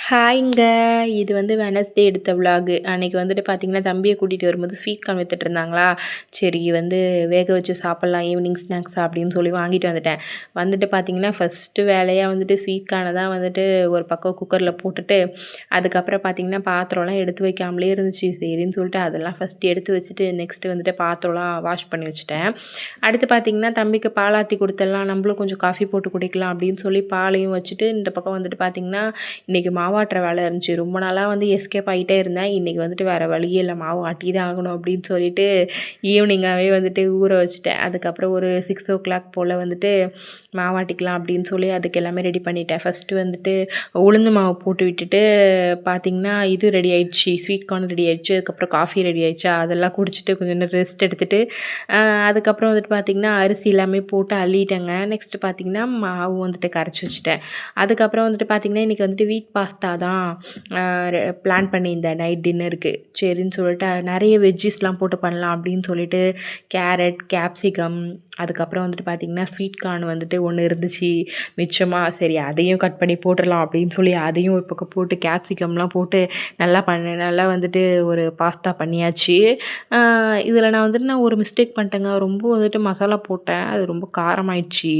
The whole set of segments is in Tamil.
ஹாய்ங்க. இது வந்து வெனஸ்டே எடுத்த விலாகு. அன்னைக்கு வந்துட்டு பார்த்தீங்கன்னா, தம்பிய கூட்டிட்டு வரும்போது ஸ்வீட் கார்ன் வித்துட்டு இருந்தாங்களா, சரி வந்து வேக வச்சு சாப்பிட்லாம் ஈவினிங் ஸ்நாக்ஸா அப்படின்னு சொல்லி வாங்கிட்டு வந்துட்டேன். வந்துட்டு பார்த்தீங்கன்னா, ஃபஸ்ட்டு வேலையா வந்துட்டு ஸ்வீட் கார்னை தான் வந்துட்டு ஒரு பக்கம் குக்கரில் போட்டுட்டு, அதுக்கப்புறம் பார்த்தீங்கன்னா, பாத்திரம்லாம் எடுத்து வைக்காமலே இருந்துச்சு. சரின்னு சொல்லிட்டு அதெல்லாம் ஃபஸ்ட்டு எடுத்து வச்சுட்டு, நெக்ஸ்ட்டு வந்துட்டு பாத்திரம்லாம் வாஷ் பண்ணி வச்சுட்டேன். அடுத்து பார்த்தீங்கன்னா, தம்பிக்கு பாலாத்தி குடுத்துடலாம், நம்மளும் கொஞ்சம் காஃபி போட்டு குடிக்கலாம் அப்படின்னு சொல்லி பாலையும் வச்சுட்டு, இந்த பக்கம் வந்துட்டு பார்த்தீங்கன்னா, இன்றைக்கி மாவாட்டுற வேலை இருந்துச்சு. ரொம்ப நாளாக வந்து எஸ்கேப் ஆகிட்டே இருந்தேன். இன்றைக்கி வந்துட்டு வேறு வழியே இல்லை, மாவு ஆட்டி தான் ஆகணும் அப்படின்னு சொல்லிட்டு ஈவினிங்காகவே வந்துட்டு ஊற வச்சுட்டேன். அதுக்கப்புறம் ஒரு 6:00 போல் வந்துட்டு மாவாட்டிக்கலாம் அப்படின்னு சொல்லி அதுக்கு எல்லாமே ரெடி பண்ணிட்டேன். ஃபஸ்ட்டு வந்துட்டு உளுந்து மாவு போட்டு விட்டுட்டு பார்த்திங்கன்னா, இது ரெடி ஆயிடுச்சு, ஸ்வீட் கார்ன் ரெடி ஆயிடுச்சு. அதுக்கப்புறம் காஃபி ரெடி ஆயிடுச்சு. அதெல்லாம் குடிச்சிட்டு கொஞ்சம் நேரம் ரெஸ்ட் எடுத்துகிட்டு அதுக்கப்புறம் வந்துட்டு பார்த்திங்கன்னா, அரிசி எல்லாமே போட்டு அள்ளிட்டேங்க. நெக்ஸ்ட்டு பார்த்திங்கன்னா, மாவு வந்துட்டு கரைச்சி வச்சுட்டேன். அதுக்கப்புறம் வந்துட்டு பார்த்திங்கன்னா, இன்றைக்கி வந்துட்டு வீட் பாஸ்தா தான் பிளான் பண்ணியிருந்தேன் நைட் டின்னருக்கு. சரின்னு சொல்லிட்டு நிறைய வெஜ்ஜீஸ்லாம் போட்டு பண்ணலாம் அப்படின்னு சொல்லிட்டு கேரட், கேப்சிகம், அதுக்கப்புறம் வந்துட்டு பார்த்திங்கன்னா, ஸ்வீட் கார்ன் வந்துட்டு ஒன்று இருந்துச்சு மிச்சமாக. சரி அதையும் கட் பண்ணி போட்டுடலாம் அப்படின்னு சொல்லி அதையும் ஒரு பக்கம் போட்டு கேப்சிகம்லாம் போட்டு நல்லா வந்துட்டு ஒரு பாஸ்தா பண்ணியாச்சு. இதில் நான் ஒரு மிஸ்டேக் பண்ணிட்டேங்க. ரொம்ப வந்துட்டு மசாலா போட்டேன். அது ரொம்ப காரமாயிடுச்சு.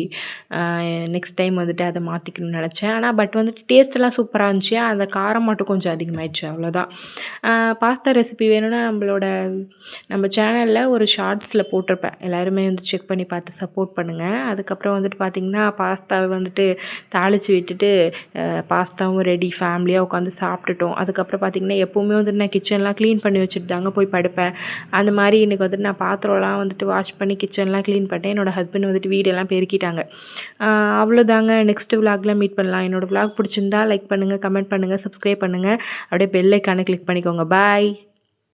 நெக்ஸ்ட் டைம் வந்துட்டு அதை மாற்றிக்கணும்னு நினச்சேன். ஆனால் பட் வந்துட்டு டேஸ்ட்டெல்லாம் சூப்பராக இருந்துச்சு. அந்த காரம் மட்டும் கொஞ்சம் அதிகமாகிடுச்சு, அவ்வளோதான். பாஸ்தா ரெசிபி வேணும்னா நம்ம சேனலில் ஒரு ஷார்ட்ஸில் போட்டிருப்பேன். எல்லாருமே வந்து செக் பண்ணி பார்த்து சப்போர்ட் பண்ணுங்கள். அதுக்கப்புறம் வந்துட்டு பார்த்திங்கன்னா, பாஸ்தாவை வந்துட்டு தாளித்து விட்டுட்டு பாஸ்தாவும் ரெடி, ஃபேமிலியாக உட்காந்து சாப்பிட்டுட்டோம். அதுக்கப்புறம் பார்த்திங்கன்னா, எப்போவுமே வந்துட்டு நான் கிச்சன்லாம் க்ளீன் பண்ணி வச்சுட்டு தாங்க போய் படுப்பேன். அந்த மாதிரி இன்றைக்கி வந்துட்டு நான் பாத்திரம்லாம் வந்துட்டு வாஷ் பண்ணி கிச்சன்லாம் க்ளீன் பண்ணிட்டேன். என்னோடய ஹஸ்பண்ட் வந்துட்டு வீடெல்லாம் பெருக்கிட்டாங்க. அவ்வளோதாங்க. நெக்ஸ்ட்டு விலாகில் மீட் பண்ணலாம். என்னோடய விலாக் பிடிச்சிருந்தா லைக் பண்ணுங்கள், கமெண்ட் பண்ணுங்கள், சப்ஸ்கிரைப் பண்ணுங்கள். அப்படியே பெல் ஐக்கானை கிளிக் பண்ணிக்கோங்க. பாய்.